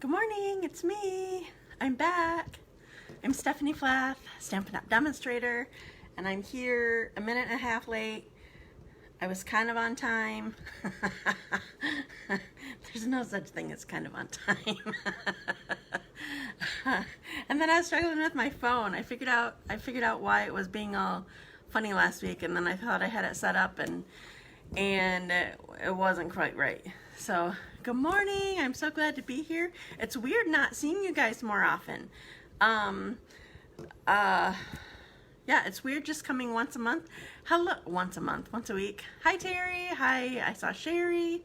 Good morning, it's me. I'm back. I'm Stephanie Flath, Stampin' Up! Demonstrator, and I'm here a minute and a half late. I was kind of on time. There's no such thing as kind of on time. And then I was struggling with my phone. I figured out why it was being all funny last week, and then I thought I had it set up and it wasn't quite right. So, good morning. I'm so glad to be here. It's weird not seeing you guys more often. Yeah, it's weird just coming once a month. Hello, once a week. Hi, Terry. Hi, I saw Sherry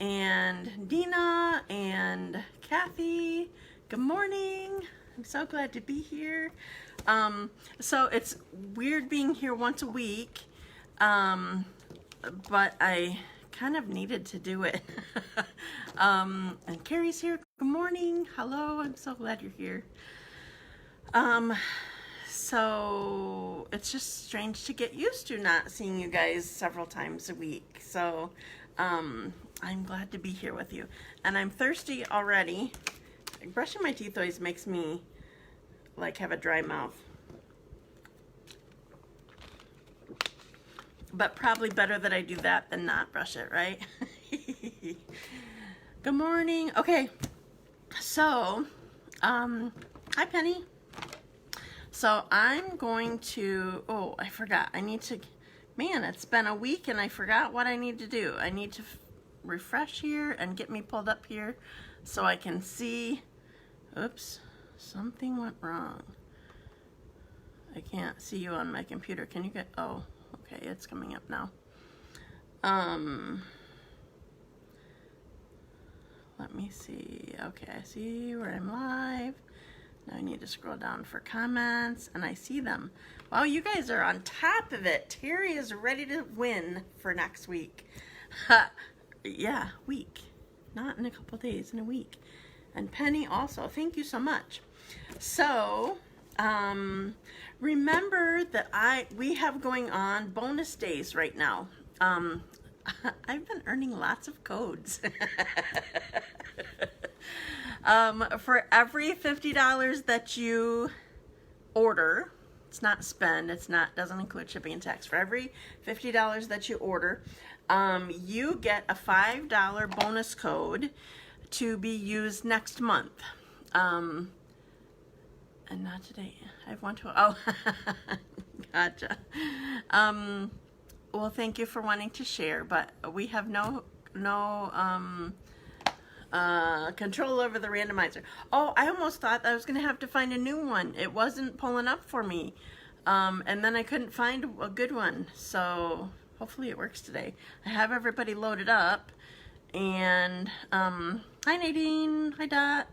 and Dina and Kathy. Good morning. I'm so glad to be here. So it's weird being here once a week, but I kind of needed to do it. And Carrie's here. Good morning. Hello. I'm so glad you're here. So it's just strange to get used to not seeing you guys several times a week. So I'm glad to be here with you. And I'm thirsty already. Brushing my teeth always makes me like have a dry mouth. But probably better that I do that than not brush it, right? Good morning. Okay, so, hi Penny. So I'm going to, oh, I forgot. I need to, man, it's been a week and I forgot what I need to do. I need to refresh here and get me pulled up here so I can see. Oops, something went wrong. I can't see you on my computer. Can you get, oh. Okay, it's coming up now. Let me see. Okay, I see where I'm live. Now I need to scroll down for comments, and I see them. Wow, you guys are on top of it. Terry is ready to win for next week. Yeah, week. Not in a couple days, in a week. And Penny also. Thank you so much. So, remember that we have going on bonus days right now. I've been earning lots of codes. For every $50 that you order, it's not spend, doesn't include shipping and tax. For every $50 that you order, you get a $5 bonus code to be used next month. And not today. I want to. Oh, gotcha. Well, thank you for wanting to share, but we have no control over the randomizer. Oh, I almost thought I was going to have to find a new one. It wasn't pulling up for me, and then I couldn't find a good one. So hopefully it works today. I have everybody loaded up, and hi Nadine, hi Dot.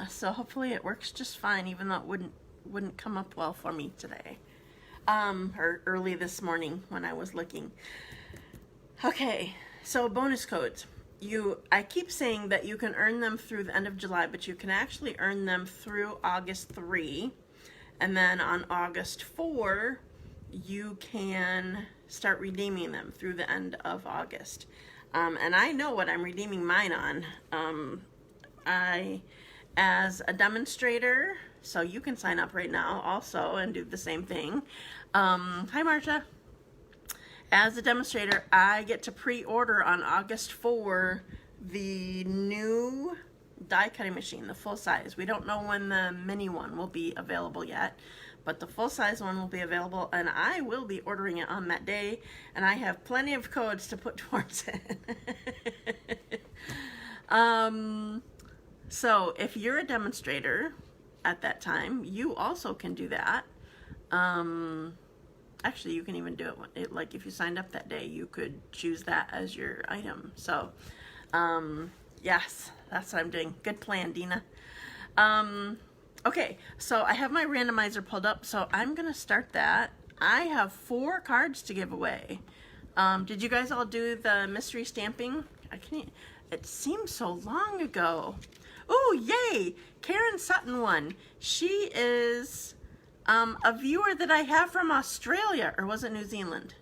So hopefully it works just fine, even though it wouldn't come up well for me today, or early this morning when I was looking. Okay, so bonus codes. I keep saying that you can earn them through the end of July, but you can actually earn them through August 3, and then on August 4, you can start redeeming them through the end of August. And I know what I'm redeeming mine on. As a demonstrator, so you can sign up right now also and do the same thing. Hi Marcia. As a demonstrator, I get to pre-order on August 4 the new die cutting machine, the full size. We don't know when the mini one will be available yet, but the full size one will be available, and I will be ordering it on that day, and I have plenty of codes to put towards it. So if you're a demonstrator at that time, you also can do that. Actually, you can even do it like if you signed up that day, you could choose that as your item. So, yes, that's what I'm doing. Good plan, Dina. Okay, so I have my randomizer pulled up, so I'm gonna start that. I have 4 cards to give away. Did you guys all do the mystery stamping? It seems so long ago. Oh, yay! Karen Sutton won. She is a viewer that I have from Australia, or was it New Zealand?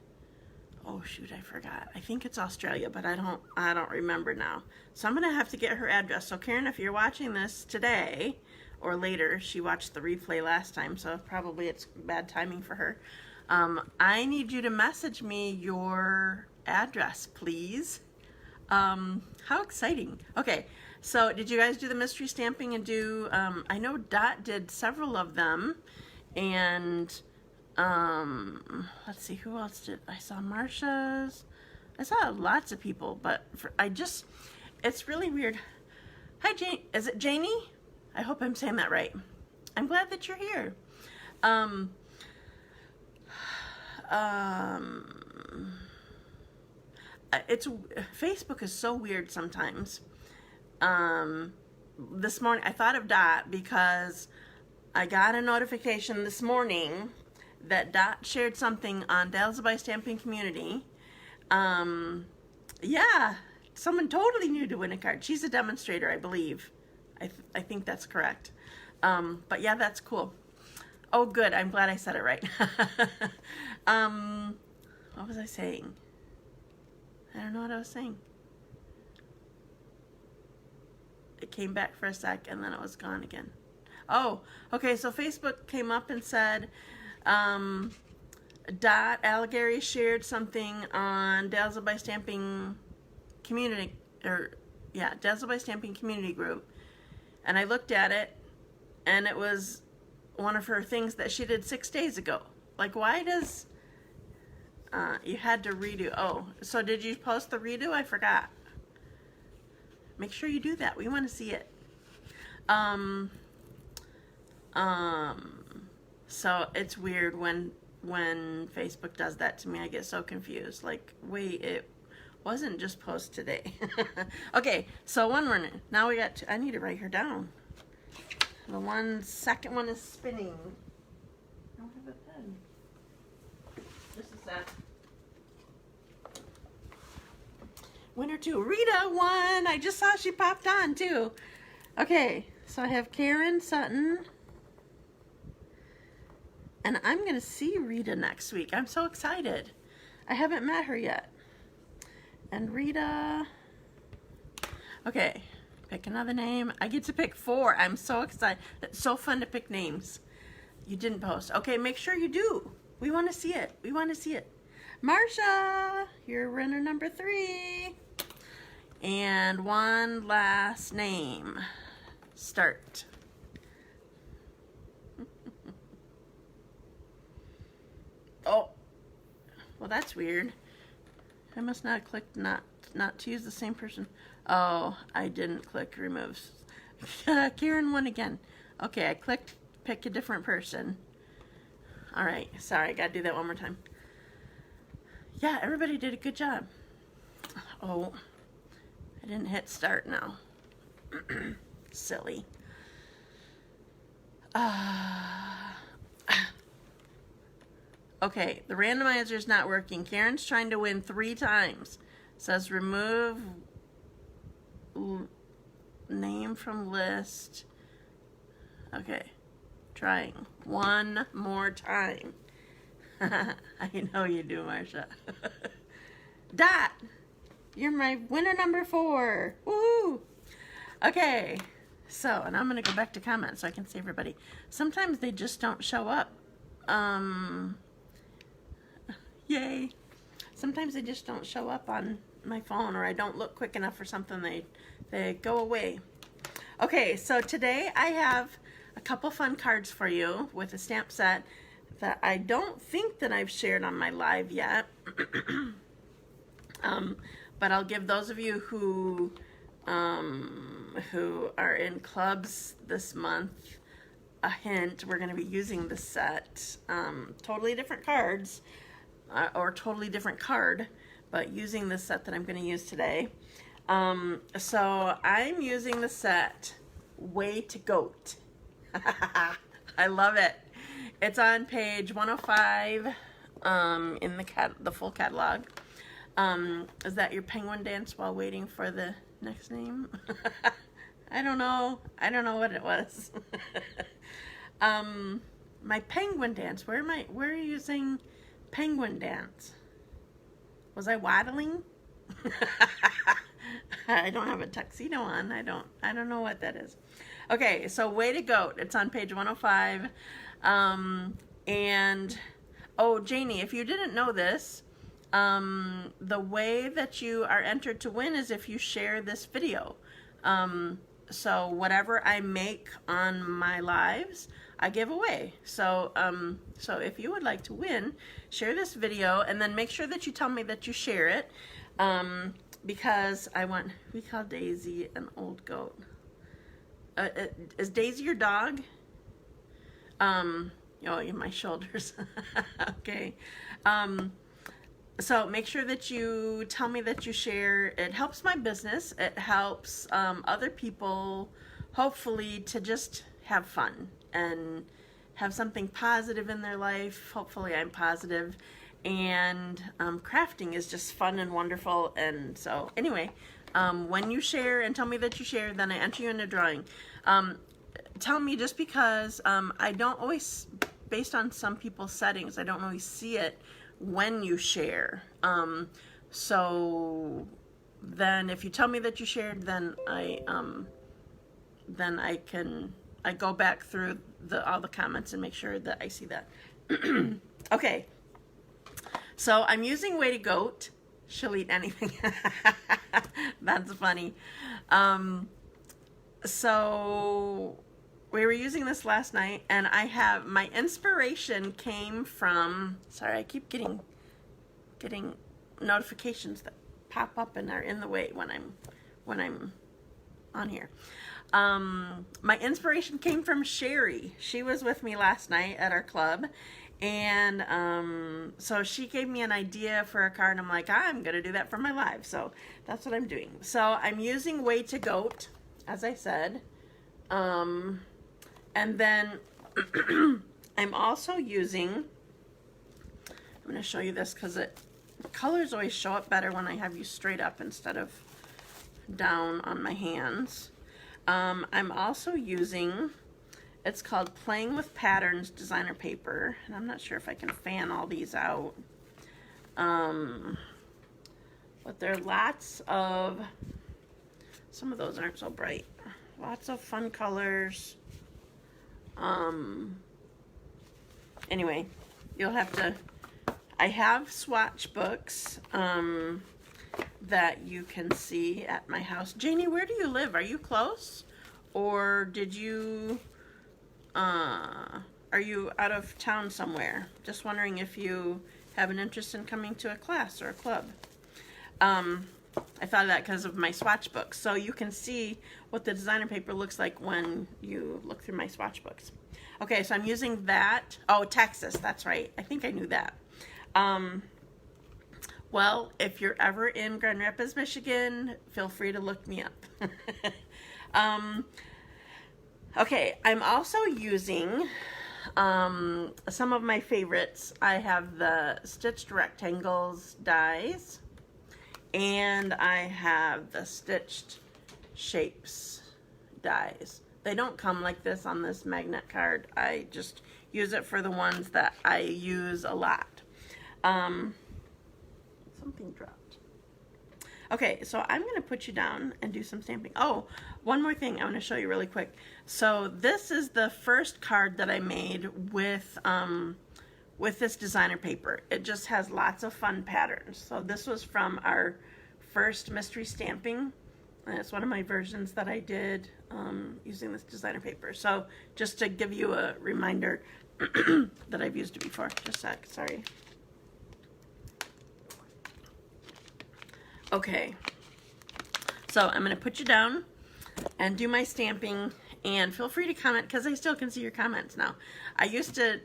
oh shoot, I forgot. I think it's Australia, but I don't remember now. So I'm gonna have to get her address. So Karen, if you're watching this today or later, she watched the replay last time, so probably it's bad timing for her. I need you to message me your address, please. How exciting. Okay, so did you guys do the mystery stamping and do, I know Dot did several of them, and let's see, who else did, I saw Marcia's, I saw lots of people, but it's really weird. Hi, Jane, is it Janie? I hope I'm saying that right. I'm glad that you're here. Facebook is so weird sometimes. This morning, I thought of Dot because I got a notification this morning that Dot shared something on Dazzled by Stamping Community. Yeah, someone totally new to win a card. She's a demonstrator, I believe. I think that's correct. But yeah, that's cool. Oh, good. I'm glad I said it right. What was I saying? I don't know what I was saying. It came back for a sec and then it was gone again. Oh, okay. So Facebook came up and said, Dot Alighire shared something on Dazzled by Stamping Community, Dazzled by Stamping Community Group. And I looked at it, and it was one of her things that she did 6 days ago. Like, why does, you had to redo, oh, so did you post the redo? I forgot. Make sure you do that. We want to see it. So it's weird when Facebook does that to me. I get so confused. Like, wait, it wasn't just post today. Okay, so one more. Now we got two. I need to write her down. The second one is spinning. I don't have a pen. This is that. Winner 2. Rita won. I just saw she popped on too. Okay, so I have Karen Sutton. And I'm going to see Rita next week. I'm so excited. I haven't met her yet. And Rita. Okay, pick another name. I get to pick 4. I'm so excited. It's so fun to pick names. You didn't post. Okay, make sure you do. We want to see it. We want to see it. Marcia, you're runner number 3. And one last name. Start. Oh, well, that's weird. I must not have clicked not to use the same person. Oh, I didn't click remove. Karen won again. Okay, I clicked pick a different person. All right, sorry, I gotta do that one more time. Yeah, everybody did a good job. Oh, I didn't hit start now. Silly. Okay, the randomizer is not working. Karen's trying to win 3 times. It says remove name from list. Okay, trying one more time. I know you do, Marcia. Dot, you're my winner number 4. Woo! Okay, so, and I'm going to go back to comments so I can see everybody. Sometimes they just don't show up. Yay. Sometimes they just don't show up on my phone, or I don't look quick enough for something, they go away. Okay, so today I have a couple fun cards for you with a stamp set that I don't think that I've shared on my live yet. But I'll give those of you who are in clubs this month a hint. We're going to be using this set. Totally different cards. Or totally different card, but using the set that I'm going to use today. So I'm using the set Way to Goat. I love it. It's on page 105 in the full catalog. Is that your penguin dance while waiting for the next name? I don't know. I don't know what it was. My penguin dance. Where are you using penguin dance? Was I waddling? I don't have a tuxedo on. I don't know what that is. Okay, so Way to Goat. It's on page 105. And, oh, Janie, if you didn't know this, the way that you are entered to win is if you share this video. So whatever I make on my lives, I give away. So, so if you would like to win, share this video and then make sure that you tell me that you share it. Because we call Daisy an old goat. Is Daisy your dog? Oh, my shoulders. Okay. So make sure that you tell me that you share. It helps my business. It helps other people, hopefully, to just have fun and have something positive in their life. Hopefully I'm positive. And crafting is just fun and wonderful. And so anyway, when you share and tell me that you share, then I enter you in a drawing. Tell me, just because I don't always, based on some people's settings, I don't always see it when you share. So then if you tell me that you shared, then I go back through all the comments and make sure that I see that. Okay. So I'm using Way to Goat. She'll eat anything. That's funny. So we were using this last night, and my inspiration came from, sorry, I keep getting notifications that pop up and are in the way when I'm on here. My inspiration came from Sherry. She was with me last night at our club. And so she gave me an idea for a card, and I'm like, I'm going to do that for my live. So that's what I'm doing. So I'm using Way to Goat, as I said. And then I'm also using, I'm going to show you this because colors always show up better when I have you straight up instead of down on my hands. I'm also using, it's called Playing with Patterns designer paper, and I'm not sure if I can fan all these out. But there are lots of, some of those aren't so bright. Lots of fun colors. Anyway, you'll have to, I have swatch books that you can see at my house. Janie, where do you live? Are you close? Or did you, are you out of town somewhere? Just wondering if you have an interest in coming to a class or a club. I thought of that because of my swatch books. So you can see what the designer paper looks like when you look through my swatch books. Okay, so I'm using that. Oh, Texas, that's right. I think I knew that. Well, if you're ever in Grand Rapids, Michigan, feel free to look me up. Okay, I'm also using some of my favorites. I have the Stitched Rectangles dies, and I have the Stitched Shapes dies. They don't come like this on this magnet card. I just use it for the ones that I use a lot. Something dropped. Okay, so I'm going to put you down and do some stamping. Oh, one more thing I want to show you really quick. So this is the first card that I made with this designer paper. It just has lots of fun patterns. So this was from our first mystery stamping. And it's one of my versions that I did using this designer paper. So just to give you a reminder that I've used it before. Just a sec, sorry. Okay, so I'm going to put you down and do my stamping, and feel free to comment because I still can see your comments now. I used to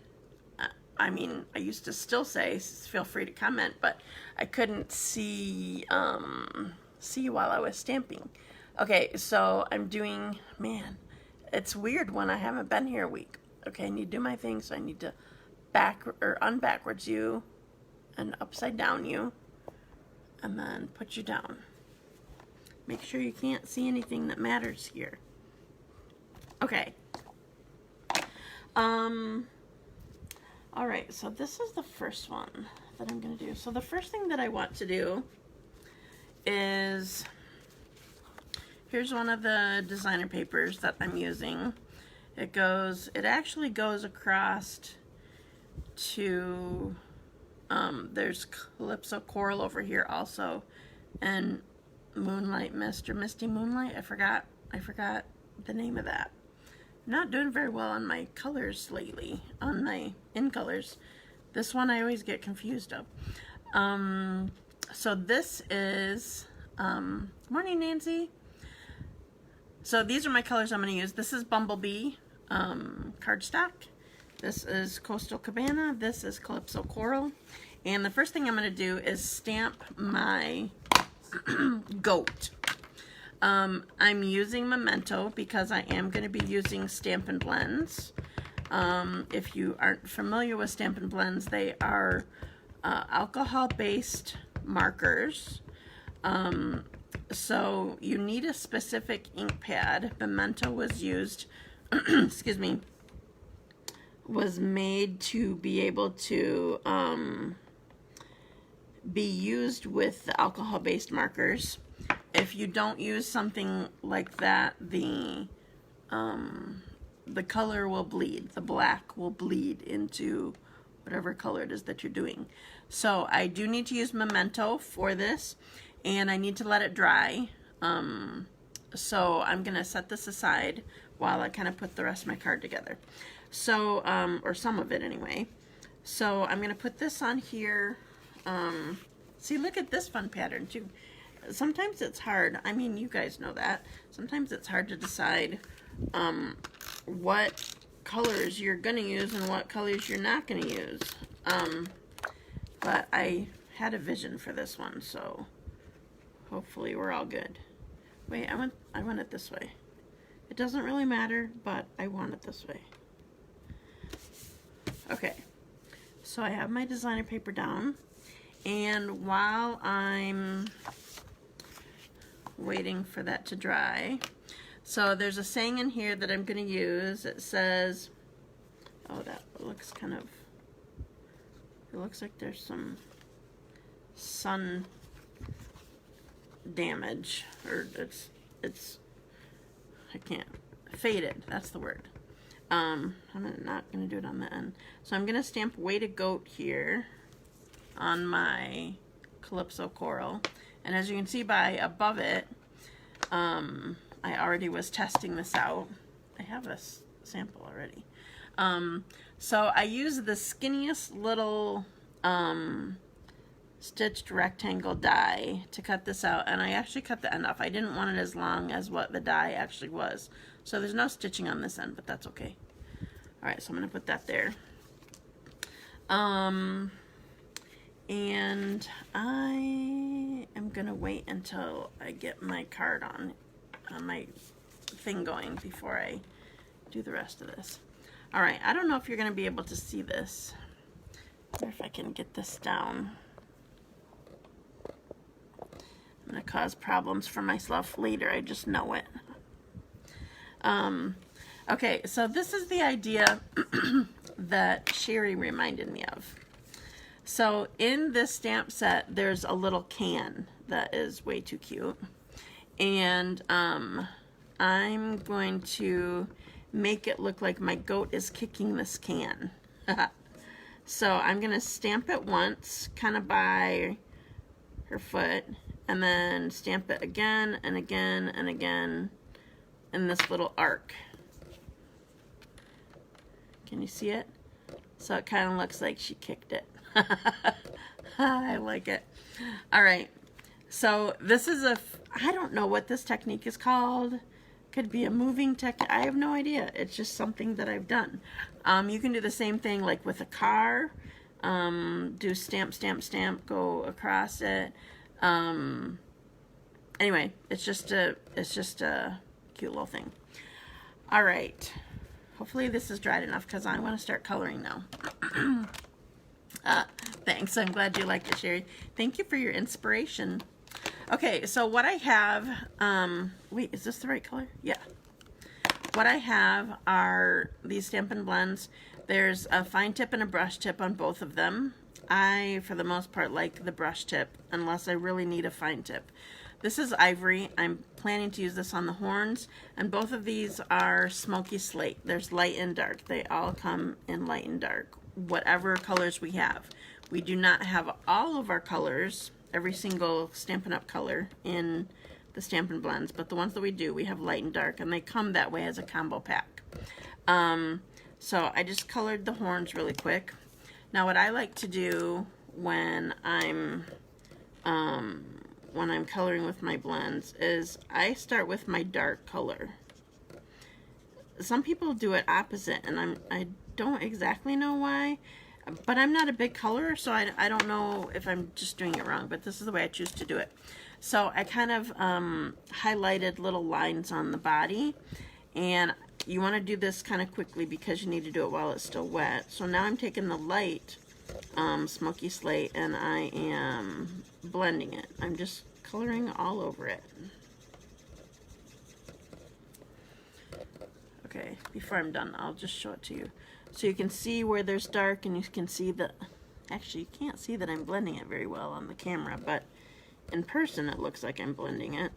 still say feel free to comment, but I couldn't see you while I was stamping. Okay, so I'm doing, man, it's weird when I haven't been here a week. Okay, I need to do my thing, so I need to unbackwards you and upside down you, and then put you down. Make sure you can't see anything that matters here. Okay. All right, so this is the first one that I'm going to do. So the first thing that I want to do is, here's one of the designer papers that I'm using. It actually goes across to, there's Calypso Coral over here also, and Moonlight Mist, or Misty Moonlight, I forgot the name of that. I'm not doing very well on my colors lately, on my in colors. This one I always get confused of. So this is, morning Nancy. So these are my colors I'm going to use. This is Bumblebee cardstock. This is Coastal Cabana. This is Calypso Coral. And the first thing I'm going to do is stamp my goat. I'm using Memento because I am going to be using Stampin' Blends. If you aren't familiar with Stampin' Blends, they are alcohol-based markers. So you need a specific ink pad. Memento was used, excuse me, was made to be able to be used with the alcohol-based markers. If you don't use something like that, the color will bleed. The black will bleed into whatever color it is that you're doing. So I do need to use Memento for this, and I need to let it dry. So I'm going to set this aside while I kind of put the rest of my card together. So, or some of it anyway. So I'm going to put this on here. See, look at this fun pattern too. Sometimes it's hard. I mean, you guys know that. Sometimes it's hard to decide what colors you're going to use and what colors you're not going to use. But I had a vision for this one, so hopefully we're all good. Wait, I want it this way. It doesn't really matter, but I want it this way. Okay, so I have my designer paper down, and while I'm waiting for that to dry, so there's a saying in here that I'm going to use. It says, oh, that looks kind of, it looks like there's some sun damage, or it's I can't, faded, that's the word. I'm not going to do it on the end. So I'm going to stamp Weighted Goat here on my Calypso Coral. And as you can see by above it, I already was testing this out. I have a sample already. So I use the skinniest little stitched rectangle die to cut this out, and I actually cut the end off. I didn't want it as long as what the die actually was. So there's no stitching on this end, but that's okay. Alright, so I'm going to put that there. And I am going to wait until I get my card on my thing going before I do the rest of this. Alright, I don't know if you're going to be able to see this, or if I can get this down. I'm going to cause problems for myself later, I just know it. Okay, so this is the idea that Sherry reminded me of. So in this stamp set, there's a little can that is way too cute. And I'm going to make it look like my goat is kicking this can. So I'm going to stamp it once, kind of by her foot, and then stamp it again and again and again in this little arc. Can you see it? So it kind of looks like she kicked it. I like it. Alright, so this is I don't know what this technique is called. Could be a moving technique. I have no idea. It's just something that I've done. You can do the same thing like with a car. Do stamp, stamp, stamp, go across it. Anyway, it's just a cute little thing. Alright. Hopefully this is dried enough because I want to start coloring now. Thanks. I'm glad you liked it, Sherry. Thank you for your inspiration. Okay, so what I have, wait, is this the right color? Yeah. What I have are these Stampin' Blends. There's a fine tip and a brush tip on both of them. I, for the most part, like the brush tip unless I really need a fine tip. This is ivory. I'm planning to use this on the horns, and both of these are smoky slate. There's light and dark. They all come in light and dark, whatever colors we have. We do not have all of our colors, every single Stampin' Up! Color in the Stampin' Blends, but the ones that we do, we have light and dark, and they come that way as a combo pack. So I just colored the horns really quick. Now what I like to do when I'm coloring with my blends is I start with my dark color. Some people do it opposite, and I don't exactly know why, but I'm not a big colorer, so I don't know if I'm just doing it wrong, but this is the way I choose to do it. So I kind of highlighted little lines on the body, and you want to do this kind of quickly because you need to do it while it's still wet. So now I'm taking the light smoky slate and I am blending it. I'm just coloring all over it. Okay, before I'm done, I'll just show it to you. So you can see where there's dark, and you can see that, actually you can't see that I'm blending it very well on the camera, but in person it looks like I'm blending it.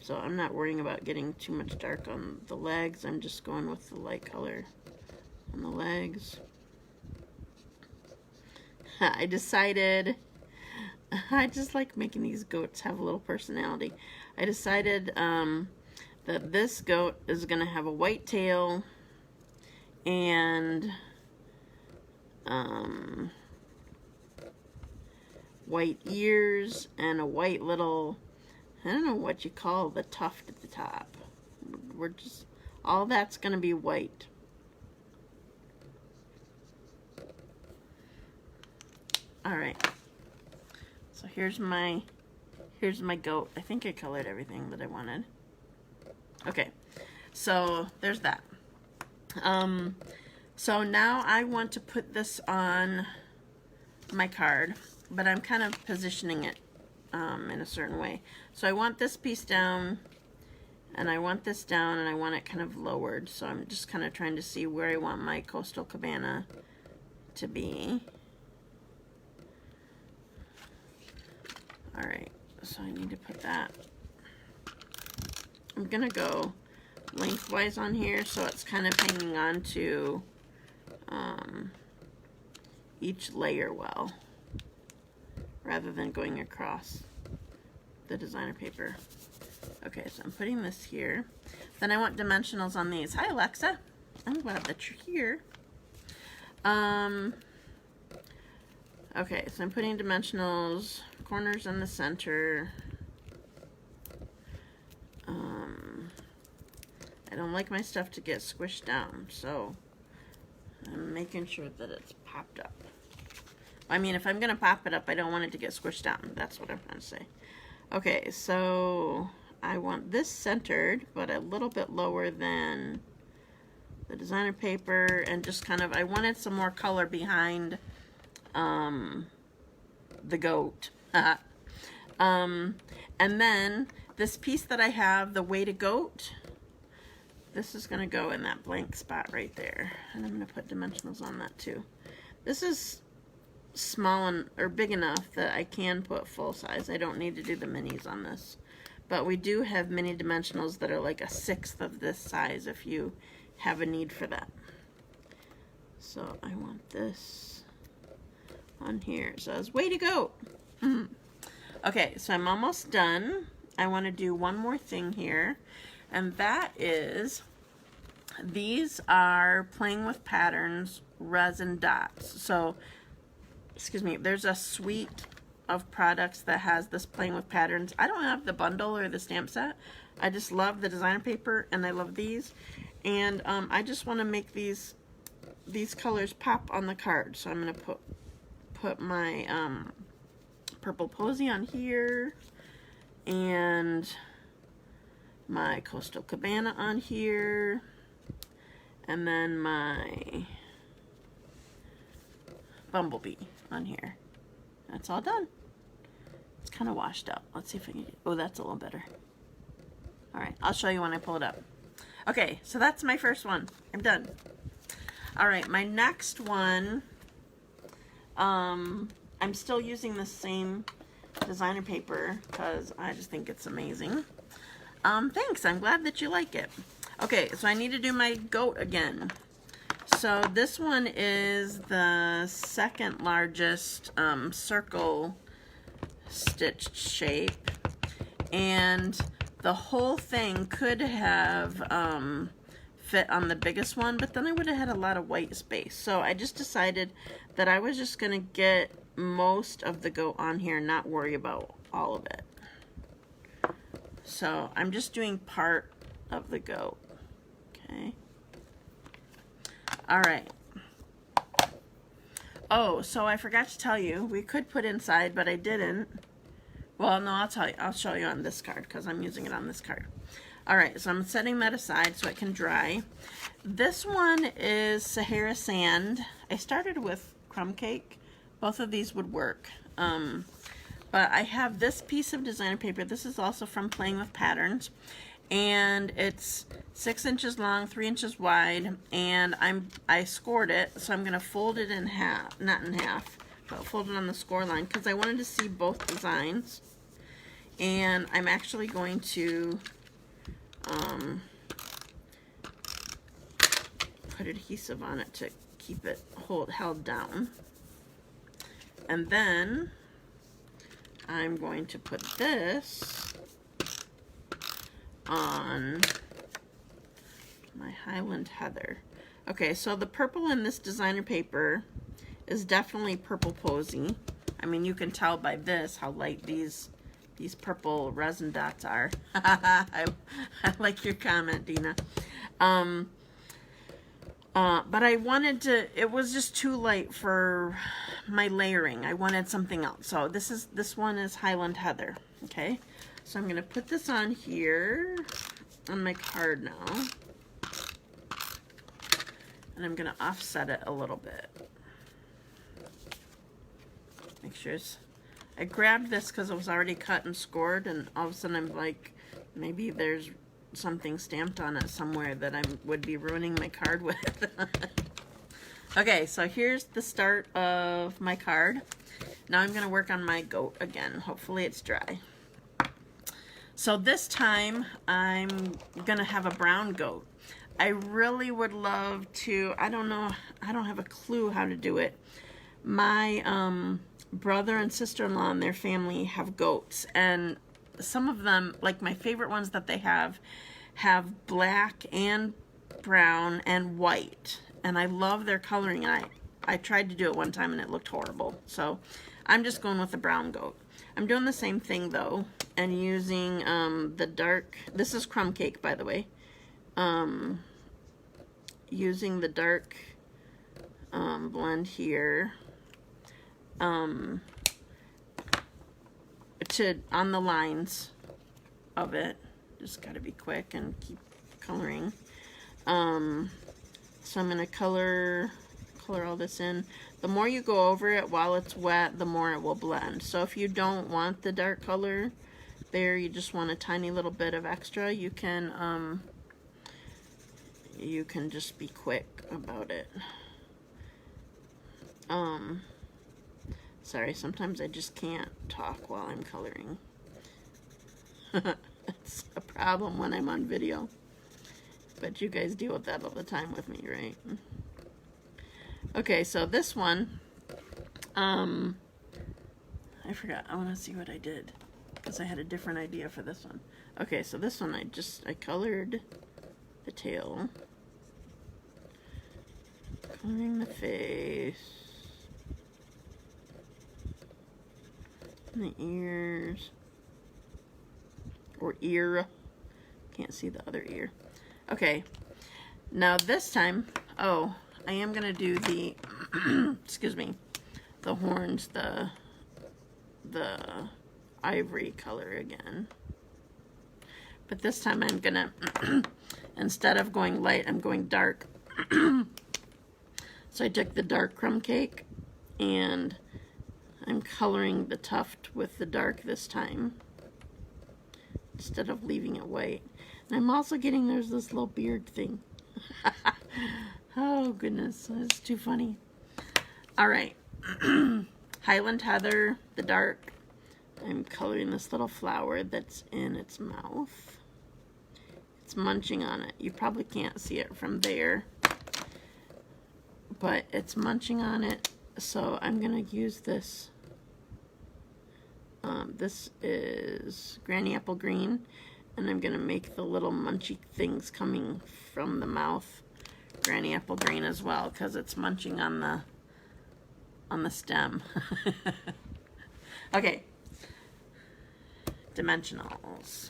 So I'm not worrying about getting too much dark on the legs. I'm just going with the light color on the legs. I decided, I just like making these goats have a little personality. I decided that this goat is going to have a white tail and white ears and a white little, I don't know what you call the tuft at the top. We're just, all that's going to be white. All right. So here's my goat. I think I colored everything that I wanted. Okay. So there's that. So now I want to put this on my card, but I'm kind of positioning it in a certain way. So I want this piece down, and I want this down, and I want it kind of lowered. So I'm just kind of trying to see where I want my coastal cabana to be. Alright, so I need to put that. I'm gonna go lengthwise on here so it's kind of hanging on to each layer well, rather than going across the designer paper. Okay, so I'm putting this here. Then I want dimensionals on these. Hi Alexa, I'm glad that you're here. Okay, so I'm putting dimensionals, corners in the center. I don't like my stuff to get squished down, so I'm making sure that it's popped up. I mean, if I'm going to pop it up, I don't want it to get squished down. That's what I'm trying to say. Okay, so I want this centered, but a little bit lower than the designer paper, and just kind of, I wanted some more color behind the goat. And then this piece that I have, the weighted goat, this is going to go in that blank spot right there. And I'm going to put dimensionals on that too. This is small or big enough that I can put full size. I don't need to do the minis on this. But we do have mini dimensionals that are like a 1/6 of this size if you have a need for that. So I want this on here. So it's way to go. Okay, so I'm almost done. I want to do one more thing here, and that is, these are Playing with Patterns resin dots. So, excuse me, there's a suite of products that has this Playing with Patterns. I don't have the bundle or the stamp set. I just love the designer paper, and I love these. And I just want to make these colors pop on the card. So I'm going to put my purple posy on here, and my coastal cabana on here, and then my bumblebee on here. That's all done. It's kind of washed out. Let's see if I can get, oh, that's a little better. All right, I'll show you when I pull it up. Okay, so that's my first one. I'm done. All right, my next one I'm still using the same designer paper because I just think it's amazing. Thanks, I'm glad that you like it. Okay, so I need to do my goat again. So this one is the second largest circle stitched shape, and the whole thing could have fit on the biggest one, but then I would have had a lot of white space. So I just decided that I was just gonna get most of the goat on here and not worry about all of it. So I'm just doing part of the goat. Okay. All right. Oh, so I forgot to tell you, we could put inside, but I didn't. Well, no, I'll tell you. I'll show you on this card because I'm using it on this card. All right, so I'm setting that aside so it can dry. This one is Sahara Sand. I started with crumb cake. Both of these would work. But I have this piece of designer paper. This is also from Playing with Patterns. And it's 6 inches long, 3 inches wide, and I scored it, so I'm gonna fold it in half, not in half, but fold it on the score line because I wanted to see both designs. And I'm actually going to put adhesive on it to keep it held down. And then I'm going to put this on my Highland Heather. Okay, so the purple in this designer paper is definitely purple posy. I mean, you can tell by this how light these purple resin dots are. I like your comment, Dina. But I wanted to, it was just too light for my layering. I wanted something else. So this one is Highland Heather. Okay, so I'm gonna put this on here on my card now, and I'm gonna offset it a little bit. Make sure I grabbed this because it was already cut and scored, and all of a sudden I'm like, maybe there's something stamped on it somewhere that I would be ruining my card with. Okay, so here's the start of my card. Now I'm going to work on my goat again. Hopefully it's dry. So this time I'm going to have a brown goat. I really would love to, I don't know, I don't have a clue how to do it. My brother and sister-in-law and their family have goats, and some of them, like my favorite ones that they have black and brown and white, and I love their coloring. I tried to do it one time and it looked horrible, so I'm just going with the brown goat. I'm doing the same thing though, and using the dark, this is crumb cake by the way, using the dark blend here on the lines of it. Just got to be quick and keep coloring. So I'm going to color all this in. The more you go over it while it's wet, the more it will blend. So if you don't want the dark color there, you just want a tiny little bit of extra, you can just be quick about it. Sorry, sometimes I just can't talk while I'm coloring. It's a problem when I'm on video. But you guys deal with that all the time with me, right? Okay, so this one, I forgot. I want to see what I did because I had a different idea for this one. Okay, so this one I colored the tail, coloring the face, and the ears, or ear. Can't see the other ear. Okay, now this time, oh, I am gonna do the excuse me, the horns, the ivory color again. But this time I'm gonna instead of going light, I'm going dark. So I took the dark crumb cake and I'm coloring the tuft with the dark this time instead of leaving it white. And I'm also getting, there's this little beard thing. Oh goodness, that's too funny. All right, Highland Heather, the dark. I'm coloring this little flower that's in its mouth. It's munching on it. You probably can't see it from there, but it's munching on it. So I'm going to use this. This is Granny Apple Green, and I'm going to make the little munchy things coming from the mouth Granny Apple Green as well, because it's munching on the stem. Okay. Dimensionals.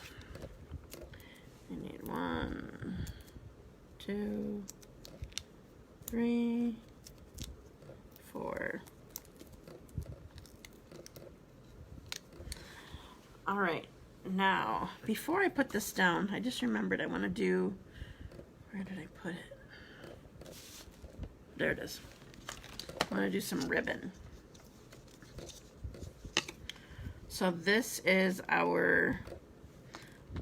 I need 1, 2, 3, 4. All right, now before I put this down, I just remembered I want to do, where did I put it? There it is. I want to do some ribbon. So this is our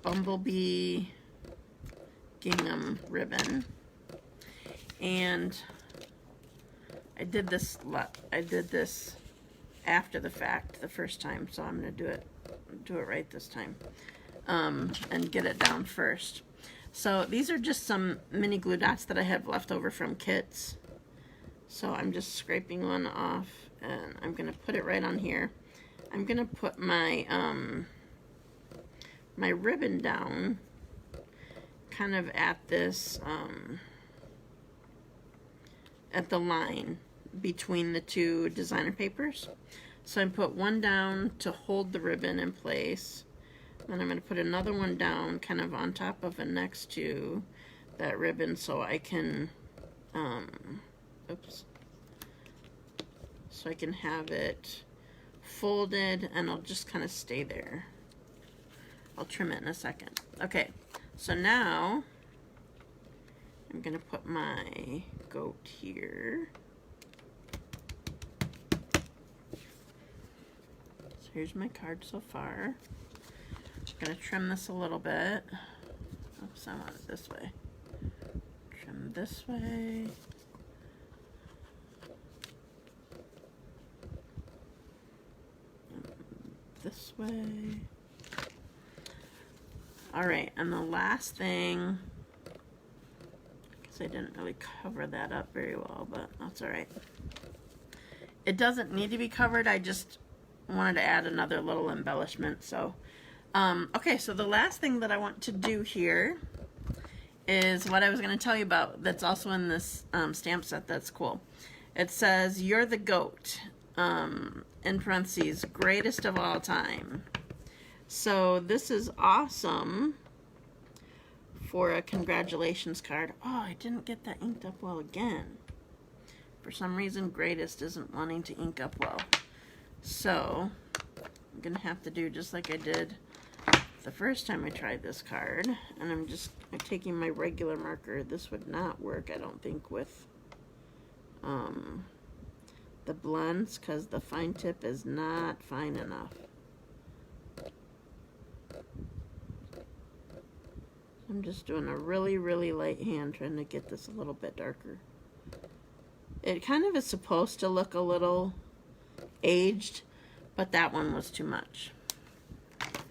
Bumblebee gingham ribbon, and I did this after the fact the first time, so I'm going to do it right this time, and get it down first. So these are just some mini glue dots that I have left over from kits. So I'm just scraping one off, and I'm going to put it right on here. I'm going to put my my ribbon down kind of at this at the line between the two designer papers. So I put one down to hold the ribbon in place. Then I'm going to put another one down kind of on top of and next to that ribbon, so I can so I can have it folded, and I'll just kind of stay there. I'll trim it in a second. Okay, so now I'm going to put my goat here. So here's my card so far. I'm going to trim this a little bit. Oops, I want it this way. Trim this way. This way. All right, and the last thing, because I didn't really cover that up very well, but that's all right. It doesn't need to be covered. I just wanted to add another little embellishment. So, okay, so the last thing that I want to do here is what I was going to tell you about that's also in this stamp set that's cool. It says, "You're the goat." In parentheses, greatest of all time. So this is awesome for a congratulations card. Oh, I didn't get that inked up well again. For some reason, greatest isn't wanting to ink up well. So I'm gonna have to do just like I did the first time I tried this card, and I'm taking my regular marker. This would not work, I don't think, with the blends, because the fine tip is not fine enough. I'm just doing a really, really light hand trying to get this a little bit darker. It kind of is supposed to look a little aged, but that one was too much.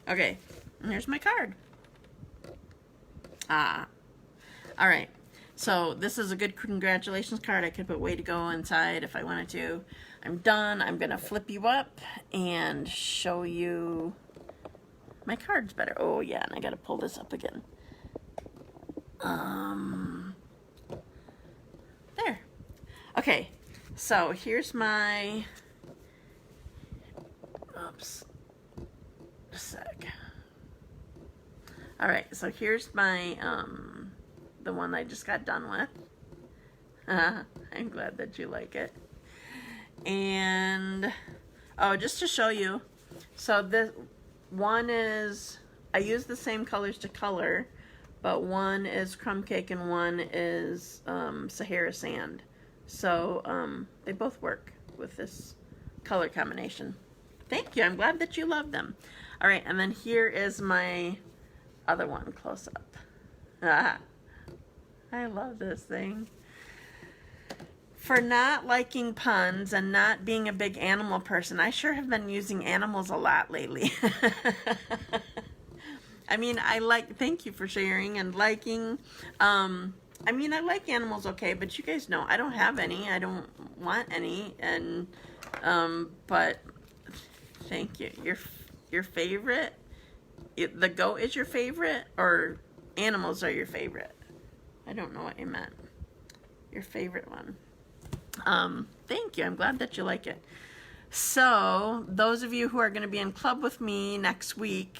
Okay, and here's my card. All right. So this is a good congratulations card. I could put "way to go" inside if I wanted to. I'm done. I'm going to flip you up and show you my cards better. Oh, yeah, and I got to pull this up again. There. Okay, so here's my... Oops. A sec. All right, so here's my... the one I just got done with. I'm glad that you like it. And, oh, just to show you, so this one is, I use the same colors to color, but one is crumb cake and one is Sahara Sand. So they both work with this color combination. Thank you. I'm glad that you love them. All right, and then here is my other one close up. I love this thing. for not liking puns and not being a big animal person. I sure have been using animals a lot lately. I mean, thank you for sharing and liking. I mean, I like animals okay, but you guys know I don't have any. I don't want any. And, but thank you. Your favorite? The goat is your favorite, or animals are your favorite? I don't know what you meant. Your favorite one. Thank you. I'm glad that you like it. So, those of you who are going to be in club with me next week,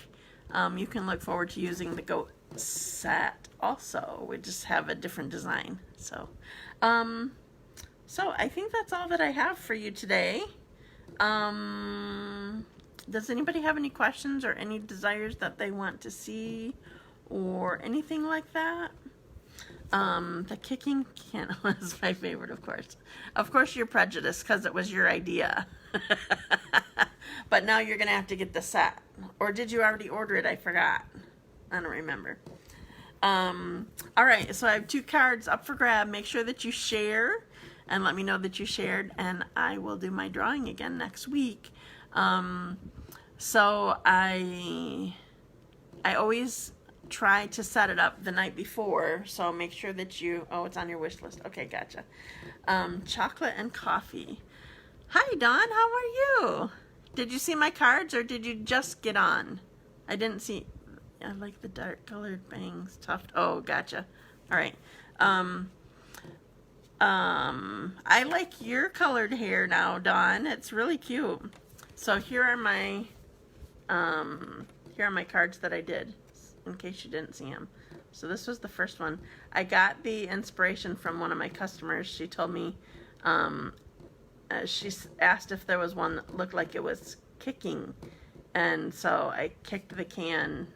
you can look forward to using the goat set also. We just have a different design. So I think that's all that I have for you today. Does anybody have any questions or any desires that they want to see or anything like that? The kicking can was my favorite, of course. Of course you're prejudiced because it was your idea. But now you're going to have to get the set. Or did you already order it? I forgot. I don't remember. All right, so I have 2 cards up for grab. Make sure that you share and let me know that you shared, and I will do my drawing again next week. So I always try to set it up the night before, so make sure that you, oh, it's on your wish list. Okay, gotcha. Chocolate and coffee. Hi, Dawn, how are you? Did you see my cards, or did you just get on? I didn't see. I like the dark colored bangs, tuft. Oh, gotcha. All right. I like your colored hair now, Dawn. It's really cute. So here are my cards that I did, in case you didn't see them. So this was the first one. I got the inspiration from one of my customers. She told me, she asked if there was one that looked like it was kicking, and so I kicked the can.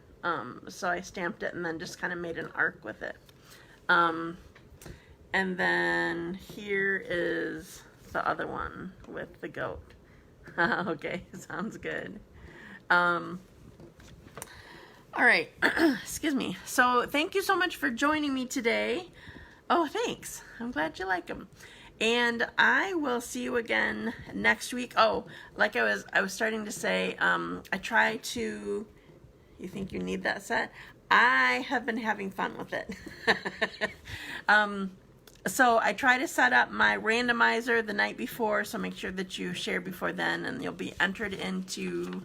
So I stamped it and then just kind of made an arc with it. And then here is the other one with the goat. Okay, sounds good. All right, excuse me. So thank you so much for joining me today. Oh, thanks. I'm glad you like them. And I will see you again next week. Oh, like I was starting to say, I try to, you think you need that set? I have been having fun with it. So I try to set up my randomizer the night before, so make sure that you share before then, and you'll be entered into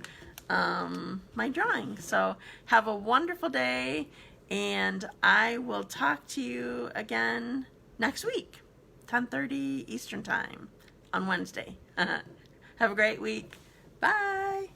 my drawing. So have a wonderful day, and I will talk to you again next week, 10:30 Eastern Time on Wednesday. Have a great week. Bye.